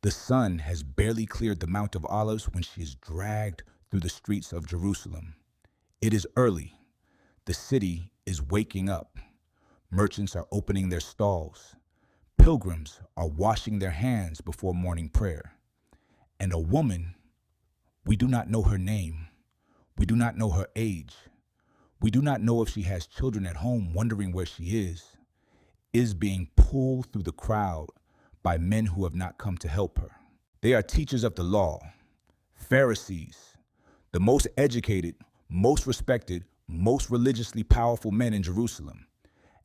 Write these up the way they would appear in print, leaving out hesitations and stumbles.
The sun has barely cleared the Mount of Olives when she is dragged through the streets of Jerusalem. It is early. The city is waking up. Merchants are opening their stalls. Pilgrims are washing their hands before morning prayer. And a woman, we do not know her name. We do not know her age. We do not know if she has children at home wondering where she is being pulled through the crowd by men who have not come to help her. They are teachers of the law, Pharisees, the most educated, most respected, most religiously powerful men in Jerusalem.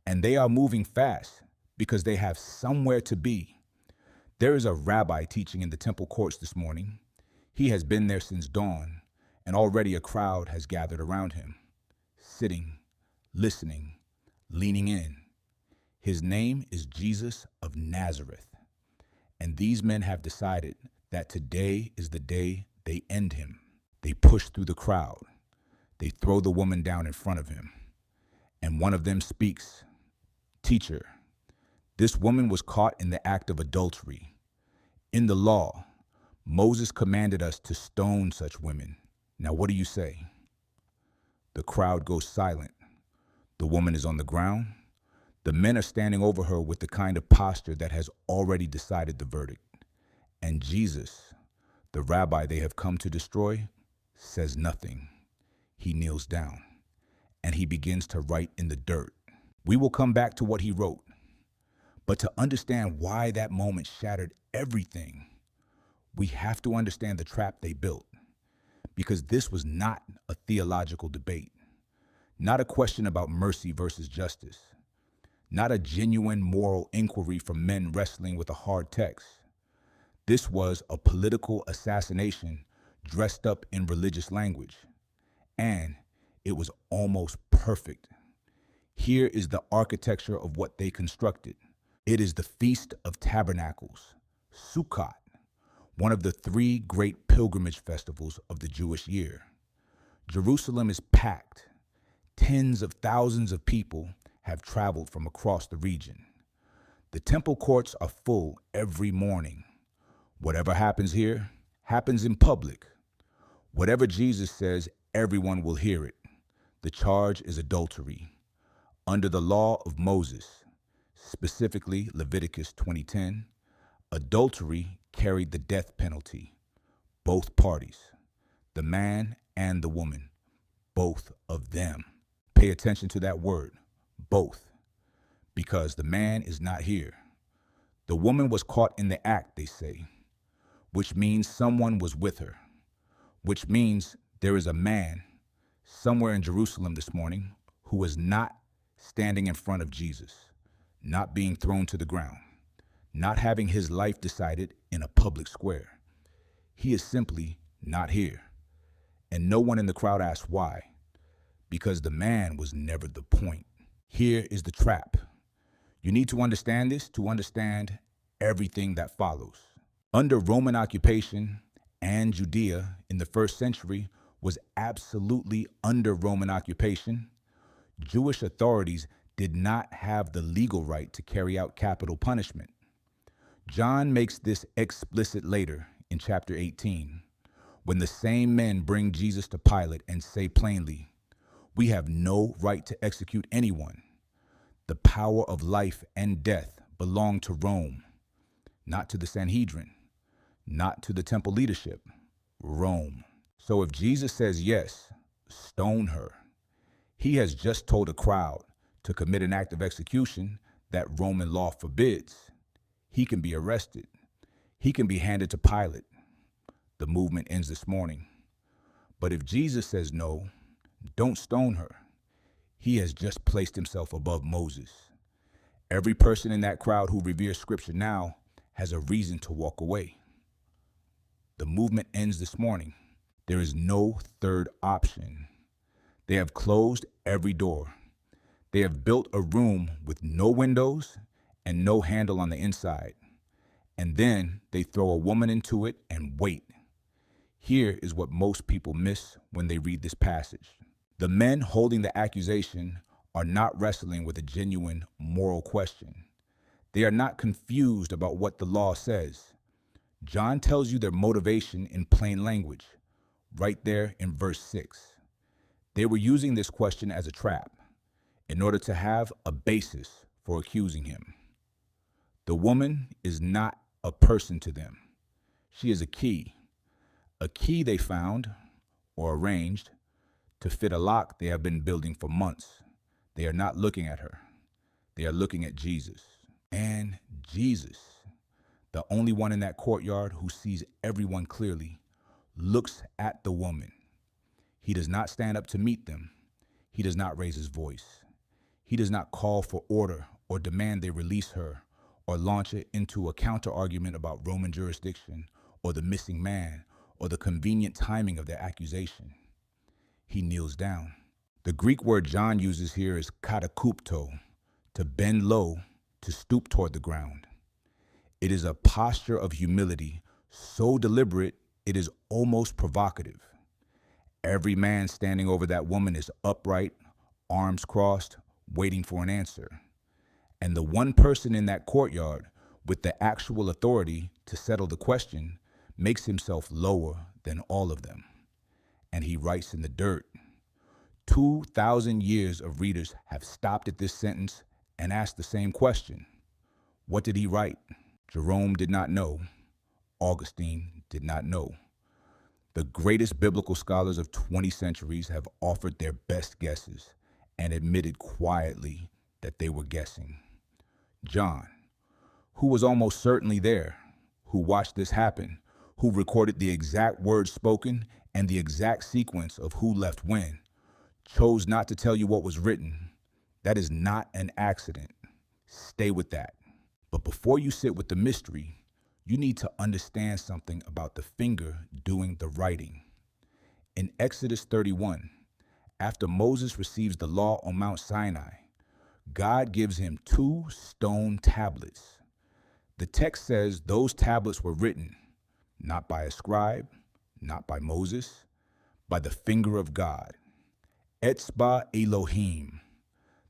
And they are moving fast because they have somewhere to be. There is a rabbi teaching in the temple courts this morning. He has been there since dawn, and already a crowd has gathered around him, sitting, listening, leaning in. His name is Jesus of Nazareth. And these men have decided that today is the day they end him. They push through the crowd. They throw the woman down in front of him. And one of them speaks, "Teacher, this woman was caught in the act of adultery. In the law, Moses commanded us to stone such women. Now what do you say?" The crowd goes silent. The woman is on the ground. The men are standing over her with the kind of posture that has already decided the verdict. And Jesus, the rabbi they have come to destroy, says nothing. He kneels down, and he begins to write in the dirt. We will come back to what he wrote. But to understand why that moment shattered everything, we have to understand the trap they built. Because this was not a theological debate, not a question about mercy versus justice, not a genuine moral inquiry from men wrestling with a hard text. This was a political assassination dressed up in religious language. And it was almost perfect. Here is the architecture of what they constructed. It is the Feast of Tabernacles, Sukkot, one of the three great pilgrimage festivals of the Jewish year. Jerusalem is packed. Tens of thousands of people have traveled from across the region. The temple courts are full every morning. Whatever happens here happens in public. Whatever Jesus says, everyone will hear it. The charge is adultery. Under the law of Moses, specifically Leviticus 20:10, adultery carried the death penalty. Both parties, the man and the woman, both of them. Pay attention to that word, both, because the man is not here. The woman was caught in the act, they say, which means someone was with her, which means there is a man somewhere in Jerusalem this morning who is not standing in front of Jesus, not being thrown to the ground, not having his life decided in a public square. He is simply not here. And no one in the crowd asks why, because the man was never the point. Here is the trap. You need to understand this to understand everything that follows. Under Roman occupation, and Judea in the first century was absolutely under Roman occupation, Jewish authorities did not have the legal right to carry out capital punishment. John makes this explicit later in chapter 18, when the same men bring Jesus to Pilate and say plainly, "We have no right to execute anyone. The power of life and death belong to Rome, not to the Sanhedrin, not to the temple leadership, Rome." So if Jesus says yes, stone her, he has just told a crowd to commit an act of execution that Roman law forbids. He can be arrested. He can be handed to Pilate. The movement ends this morning. But if Jesus says no, don't stone her, he has just placed himself above Moses. Every person in that crowd who reveres scripture now has a reason to walk away. The movement ends this morning. There is no third option. They have closed every door. They have built a room with no windows and no handle on the inside. And then they throw a woman into it and wait. Here is what most people miss when they read this passage. The men holding the accusation are not wrestling with a genuine moral question. They are not confused about what the law says. John tells you their motivation in plain language, right there in verse 6. They were using this question as a trap in order to have a basis for accusing him. The woman is not a person to them. She is a key they found or arranged to fit a lock they have been building for months. They are not looking at her. They are looking at Jesus. And Jesus, the only one in that courtyard who sees everyone clearly, looks at the woman. He does not stand up to meet them. He does not raise his voice. He does not call for order or demand they release her or launch it into a counter-argument about Roman jurisdiction or the missing man or the convenient timing of their accusation. He kneels down. The Greek word John uses here is katakupto, to bend low, to stoop toward the ground. It is a posture of humility so deliberate it is almost provocative. Every man standing over that woman is upright, arms crossed, waiting for an answer. And the one person in that courtyard with the actual authority to settle the question makes himself lower than all of them. And he writes in the dirt. 2,000 years of readers have stopped at this sentence and asked the same question. What did he write? Jerome did not know. Augustine did not know. The greatest biblical scholars of 20 centuries have offered their best guesses and admitted quietly that they were guessing. John, who was almost certainly there, who watched this happen, who recorded the exact words spoken and the exact sequence of who left when, chose not to tell you what was written. That is not an accident. Stay with that. But before you sit with the mystery, you need to understand something about the finger doing the writing. In Exodus 31, after Moses receives the law on Mount Sinai, God gives him 2 stone tablets. The text says those tablets were written not by a scribe, not by Moses, by the finger of God. Etzba Elohim,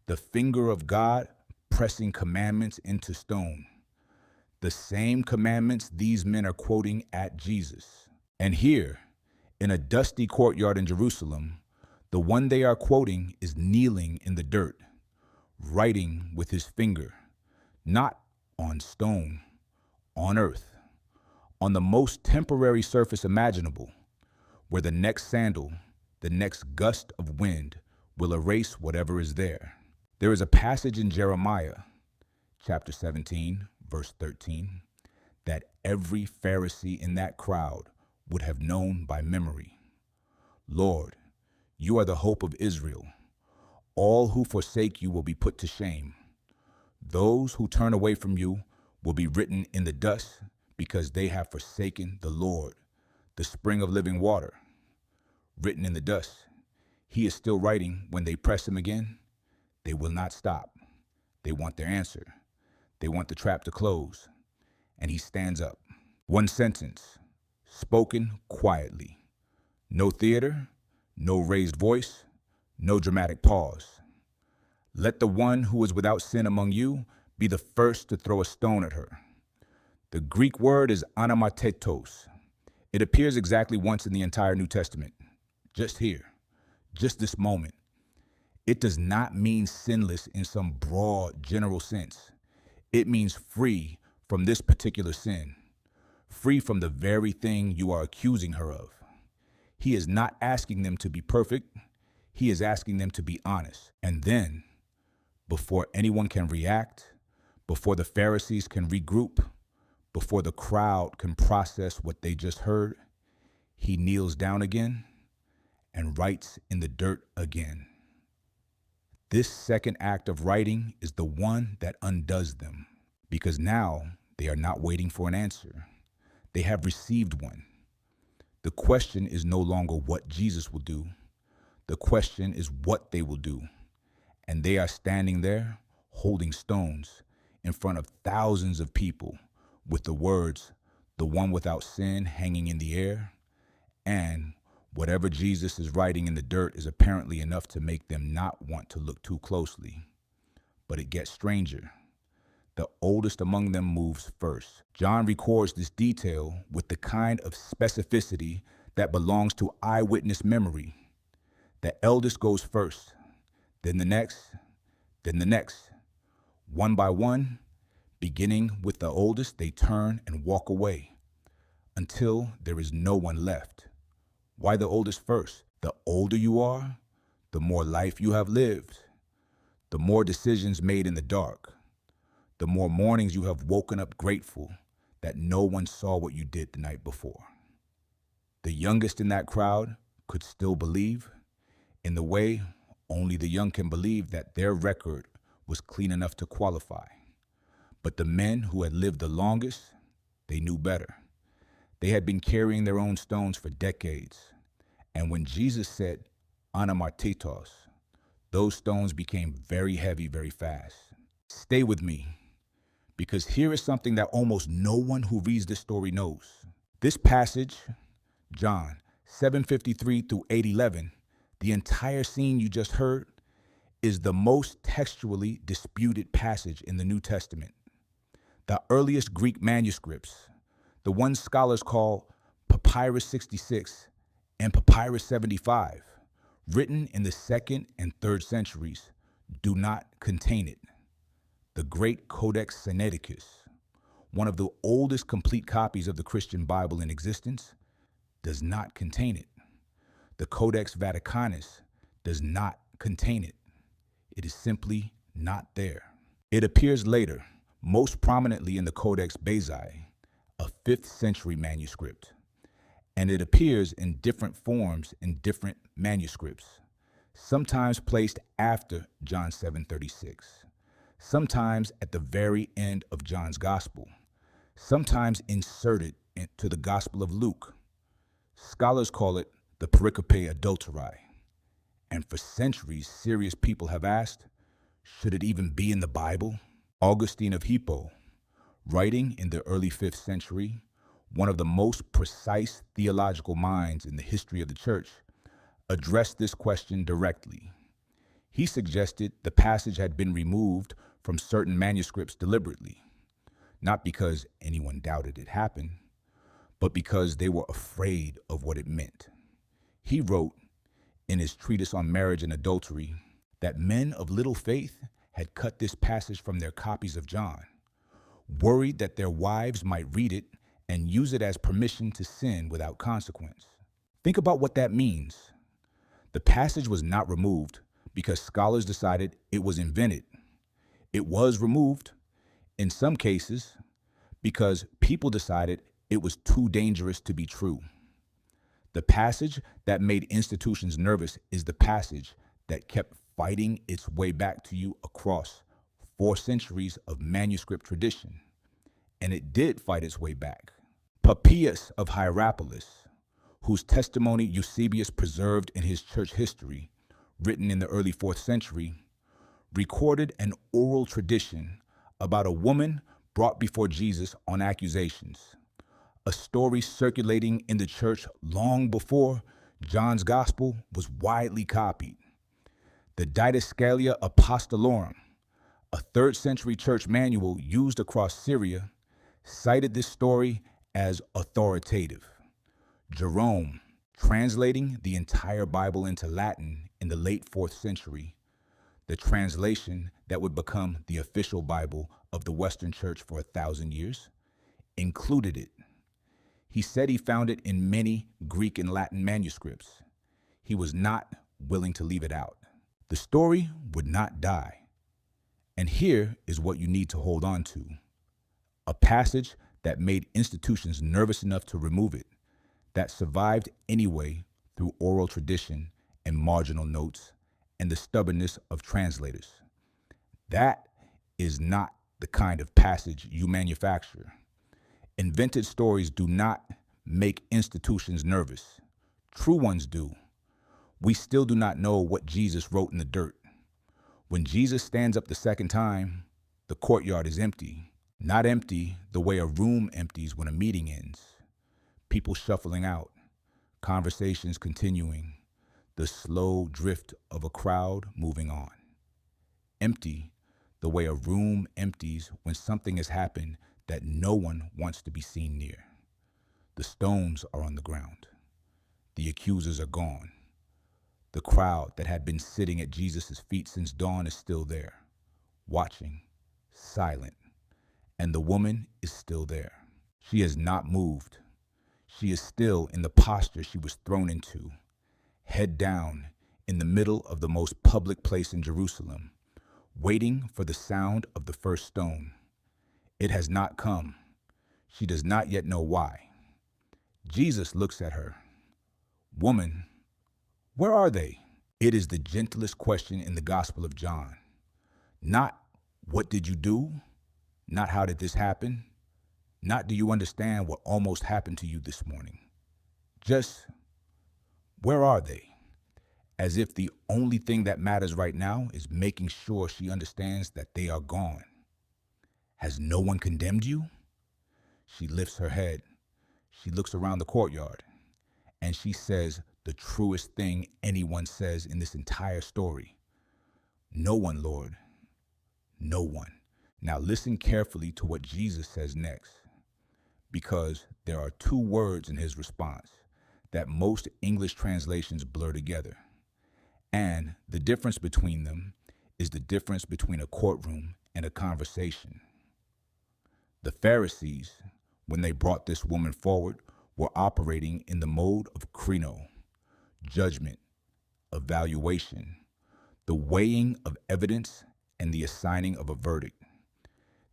the finger of God pressing commandments into stone. The same commandments these men are quoting at Jesus. And here, in a dusty courtyard in Jerusalem, the one they are quoting is kneeling in the dirt, writing with his finger, not on stone, on earth, on the most temporary surface imaginable, where the next sandal, the next gust of wind will erase whatever is there. There is a passage in Jeremiah, chapter 17, verse 13, that every Pharisee in that crowd would have known by memory. Lord, you are the hope of Israel. All who forsake you will be put to shame. Those who turn away from you will be written in the dust because they have forsaken the Lord, the spring of living water. Written in the dust. He is still writing when they press him again. They will not stop. They want their answer. They want the trap to close. And he stands up. One sentence, spoken quietly. No theater, no raised voice, no dramatic pause. Let the one who is without sin among you be the first to throw a stone at her. The Greek word is anamatetos. It appears exactly once in the entire New Testament. Just here, just this moment. It does not mean sinless in some broad, general sense. It means free from this particular sin, free from the very thing you are accusing her of. He is not asking them to be perfect. He is asking them to be honest. And then, before anyone can react, before the Pharisees can regroup, before the crowd can process what they just heard, he kneels down again and writes in the dirt again. This second act of writing is the one that undoes them, because now they are not waiting for an answer. They have received one. The question is no longer what Jesus will do. The question is what they will do. And they are standing there holding stones in front of thousands of people with the words, the one without sin, hanging in the air, and whatever Jesus is writing in the dirt is apparently enough to make them not want to look too closely. But it gets stranger. the oldest among them moves first. John records this detail with the kind of specificity that belongs to eyewitness memory. The eldest goes first, then the next, then the next. One by one, beginning with the oldest, they turn and walk away until there is no one left. Why the oldest first? The older you are, the more life you have lived, the more decisions made in the dark, the more mornings you have woken up grateful that no one saw what you did the night before. The youngest in that crowd could still believe, in the way only the young can believe, that their record was clean enough to qualify. But the men who had lived the longest, they knew better. They had been carrying their own stones for decades. And when Jesus said, anamartitos, those stones became very heavy very fast. Stay with me, because here is something that almost no one who reads this story knows. This passage, John 7:53 through 8:11, the entire scene you just heard, is the most textually disputed passage in the New Testament. The earliest Greek manuscripts, the ones scholars call Papyrus 66 and Papyrus 75, written in the 2nd and 3rd centuries, do not contain it. The great Codex Sinaiticus, one of the oldest complete copies of the Christian Bible in existence, does not contain it. The Codex Vaticanus does not contain it. It is simply not there. It appears later, most prominently in the Codex Bezae, a 5th century manuscript, and it appears in different forms in different manuscripts, sometimes placed after John 7:36, sometimes at the very end of John's Gospel, sometimes inserted into the Gospel of Luke. Scholars call it the pericope adultery, and for centuries, serious people have asked, should it even be in the Bible? Augustine of Hippo, writing in the early 5th century, one of the most precise theological minds in the history of the church, addressed this question directly. He suggested the passage had been removed from certain manuscripts deliberately, not because anyone doubted it happened, but because they were afraid of what it meant. He wrote in his treatise on marriage and adultery that men of little faith had cut this passage from their copies of John, worried that their wives might read it and use it as permission to sin without consequence. Think about what that means. The passage was not removed because scholars decided it was invented. It was removed, in some cases, because people decided it was too dangerous to be true. The passage that made institutions nervous is the passage that kept fighting its way back to you across 4 centuries of manuscript tradition. And it did fight its way back. Papias of Hierapolis, whose testimony Eusebius preserved in his church history, written in the early 4th century, recorded an oral tradition about a woman brought before Jesus on accusations, a story circulating in the church long before John's Gospel was widely copied. The Didascalia Apostolorum, a 3rd century church manual used across Syria, cited this story as authoritative. Jerome, translating the entire Bible into Latin in the late 4th century, the translation that would become the official Bible of the Western Church for 1,000 years, included it. He said he found it in many Greek and Latin manuscripts. He was not willing to leave it out. The story would not die. And here is what you need to hold on to. A passage that made institutions nervous enough to remove it, that survived anyway through oral tradition and marginal notes and the stubbornness of translators. That is not the kind of passage you manufacture. Invented stories do not make institutions nervous. True ones do. We still do not know what Jesus wrote in the dirt. When Jesus stands up the second time, the courtyard is empty. Not empty the way a room empties when a meeting ends. People shuffling out, conversations continuing, the slow drift of a crowd moving on. Empty the way a room empties when something has happened that no one wants to be seen near. The stones are on the ground. The accusers are gone. The crowd that had been sitting at Jesus' feet since dawn is still there, watching, silent, and the woman is still there. She has not moved. She is still in the posture she was thrown into, head down, in the middle of the most public place in Jerusalem, waiting for the sound of the first stone. It has not come. She does not yet know why. Jesus looks at her. Woman, where are they? It is the gentlest question in the Gospel of John. Not, what did you do? Not, how did this happen? Not, do you understand what almost happened to you this morning? Just, where are they? As if the only thing that matters right now is making sure she understands that they are gone. Has no one condemned you? She lifts her head. She looks around the courtyard, and she says the truest thing anyone says in this entire story. No one, Lord. No one. Now listen carefully to what Jesus says next, because there are two words in his response that most English translations blur together. And the difference between them is the difference between a courtroom and a conversation. The Pharisees, when they brought this woman forward, were operating in the mode of krino, judgment, evaluation, the weighing of evidence, and the assigning of a verdict.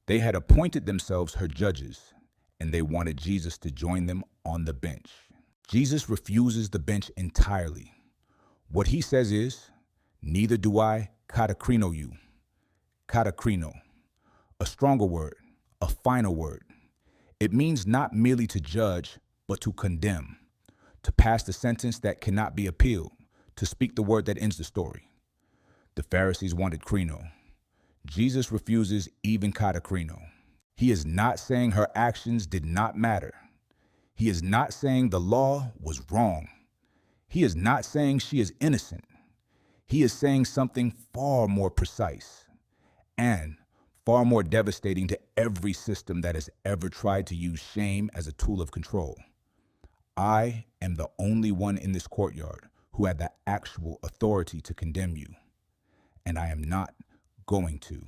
They had appointed themselves her judges, and they wanted Jesus to join them on the bench. Jesus refuses the bench entirely. What he says is, neither do I katakrino you. Katakrino, a stronger word, a finer word. It means not merely to judge, but to condemn, to pass the sentence that cannot be appealed, to speak the word that ends the story. The Pharisees wanted krino. Jesus refuses even katakrino. He is not saying her actions did not matter. He is not saying the law was wrong. He is not saying she is innocent. He is saying something far more precise and far more devastating to every system that has ever tried to use shame as a tool of control. I am the only one in this courtyard who had the actual authority to condemn you, and I am not going to.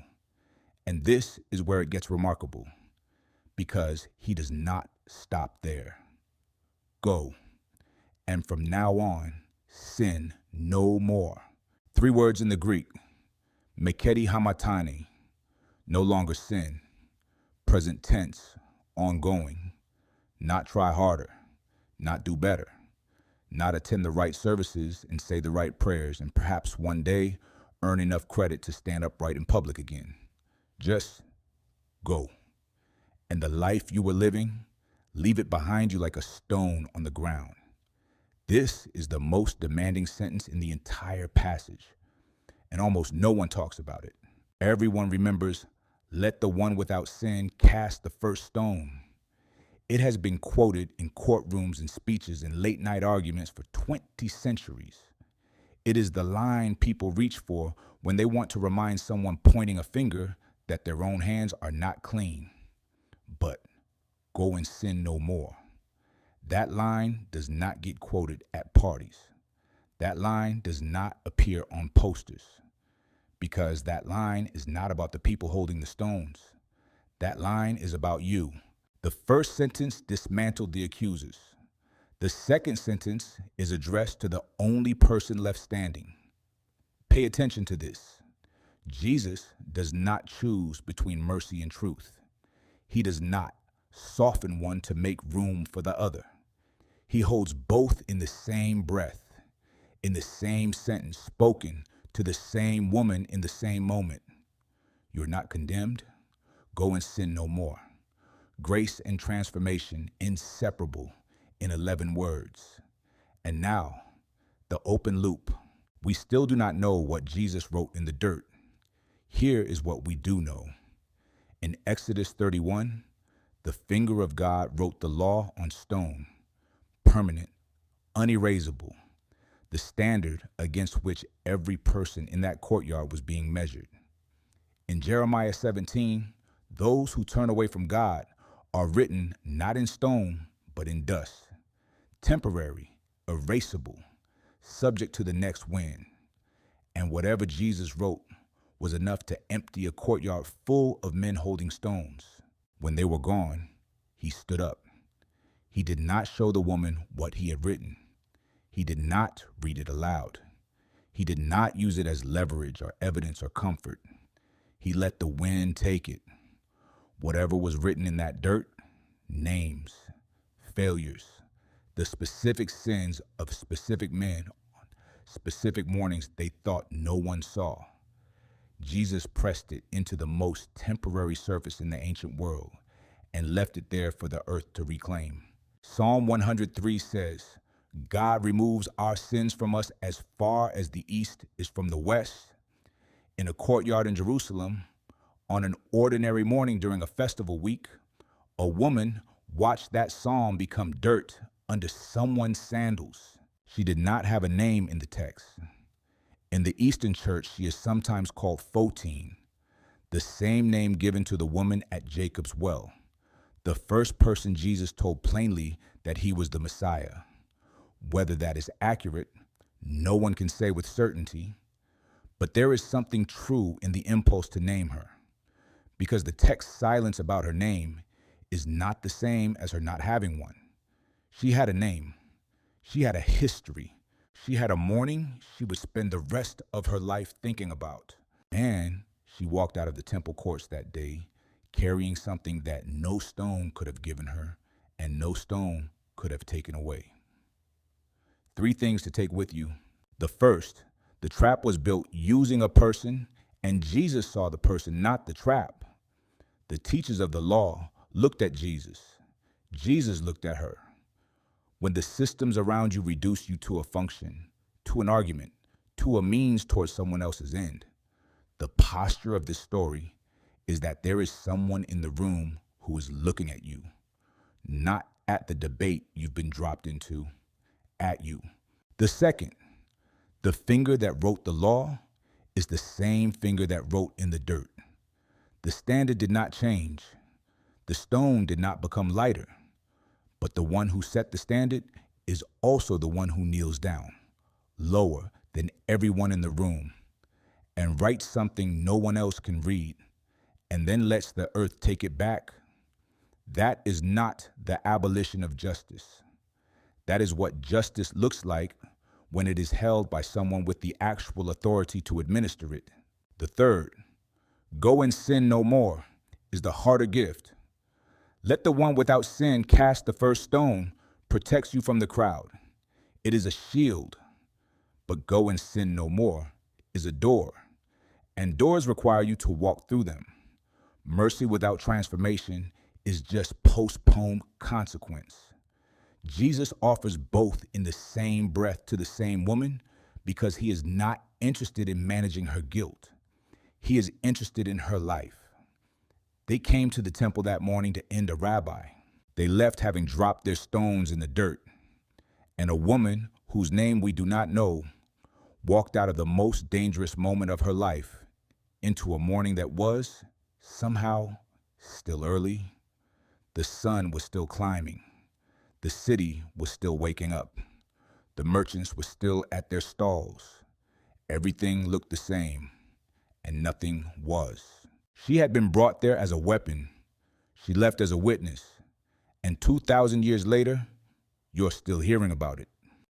And this is where it gets remarkable, because he does not stop there. Go. And from now on, sin no more. 3 words in the Greek, meketi hamatani, no longer sin, present tense, ongoing, not try harder, not do better, not attend the right services and say the right prayers, and perhaps one day earn enough credit to stand upright in public again. Just go. And the life you were living, leave it behind you like a stone on the ground. This is the most demanding sentence in the entire passage, and almost no one talks about it. Everyone remembers, let the one without sin cast the first stone. It has been quoted in courtrooms and speeches and late night arguments for 20 centuries. It is the line people reach for when they want to remind someone pointing a finger that their own hands are not clean. But go and sin no more. That line does not get quoted at parties. That line does not appear on posters, because that line is not about the people holding the stones. That line is about you. The first sentence dismantled the accusers. The second sentence is addressed to the only person left standing. Pay attention to this. Jesus does not choose between mercy and truth. He does not soften one to make room for the other. He holds both in the same breath, in the same sentence, spoken to the same woman in the same moment. You're not condemned. Go and sin no more. Grace and transformation inseparable in 11 words. And now, the open loop. We still do not know what Jesus wrote in the dirt. Here is what we do know. In Exodus 31, the finger of God wrote the law on stone, permanent, unerasable, the standard against which every person in that courtyard was being measured. In Jeremiah 17, those who turn away from God are written not in stone, but in dust, temporary, erasable, subject to the next wind. And whatever Jesus wrote was enough to empty a courtyard full of men holding stones. When they were gone, he stood up. He did not show the woman what he had written. He did not read it aloud. He did not use it as leverage or evidence or comfort. He let the wind take it. Whatever was written in that dirt, names, failures, the specific sins of specific men on specific mornings they thought no one saw. Jesus pressed it into the most temporary surface in the ancient world and left it there for the earth to reclaim. Psalm 103 says, God removes our sins from us as far as the east is from the west. In a courtyard in Jerusalem, on an ordinary morning during a festival week, a woman watched that psalm become dirt under someone's sandals. She did not have a name in the text. In the Eastern Church, she is sometimes called Photine, the same name given to the woman at Jacob's well, the first person Jesus told plainly that he was the Messiah. Whether that is accurate, no one can say with certainty, but there is something true in the impulse to name her, because the text's silence about her name is not the same as her not having one. She had a name. She had a history. She had a morning she would spend the rest of her life thinking about. And she walked out of the temple courts that day carrying something that no stone could have given her and no stone could have taken away. 3 things to take with you. The first, the trap was built using a person, and Jesus saw the person, not the trap. The teachers of the law looked at Jesus. Jesus looked at her. When the systems around you reduce you to a function, to an argument, to a means towards someone else's end, the posture of this story is that there is someone in the room who is looking at you, not at the debate you've been dropped into, at you. The second, the finger that wrote the law is the same finger that wrote in the dirt. The standard did not change. The stone did not become lighter. But the one who set the standard is also the one who kneels down, lower than everyone in the room, and writes something no one else can read, and then lets the earth take it back. That is not the abolition of justice. That is what justice looks like when it is held by someone with the actual authority to administer it. The third, go and sin no more, is the harder gift. Let the one without sin cast the first stone protects you from the crowd. It is a shield. But go and sin no more is a door, and doors require you to walk through them. Mercy without transformation is just postponed consequence. Jesus offers both in the same breath to the same woman because he is not interested in managing her guilt. He is interested in her life. They came to the temple that morning to end a rabbi. They left having dropped their stones in the dirt. And a woman whose name we do not know walked out of the most dangerous moment of her life into a morning that was, somehow, still early. The sun was still climbing. The city was still waking up. The merchants were still at their stalls. Everything looked the same, and nothing was. She had been brought there as a weapon. She left as a witness. And 2,000 years later, you're still hearing about it.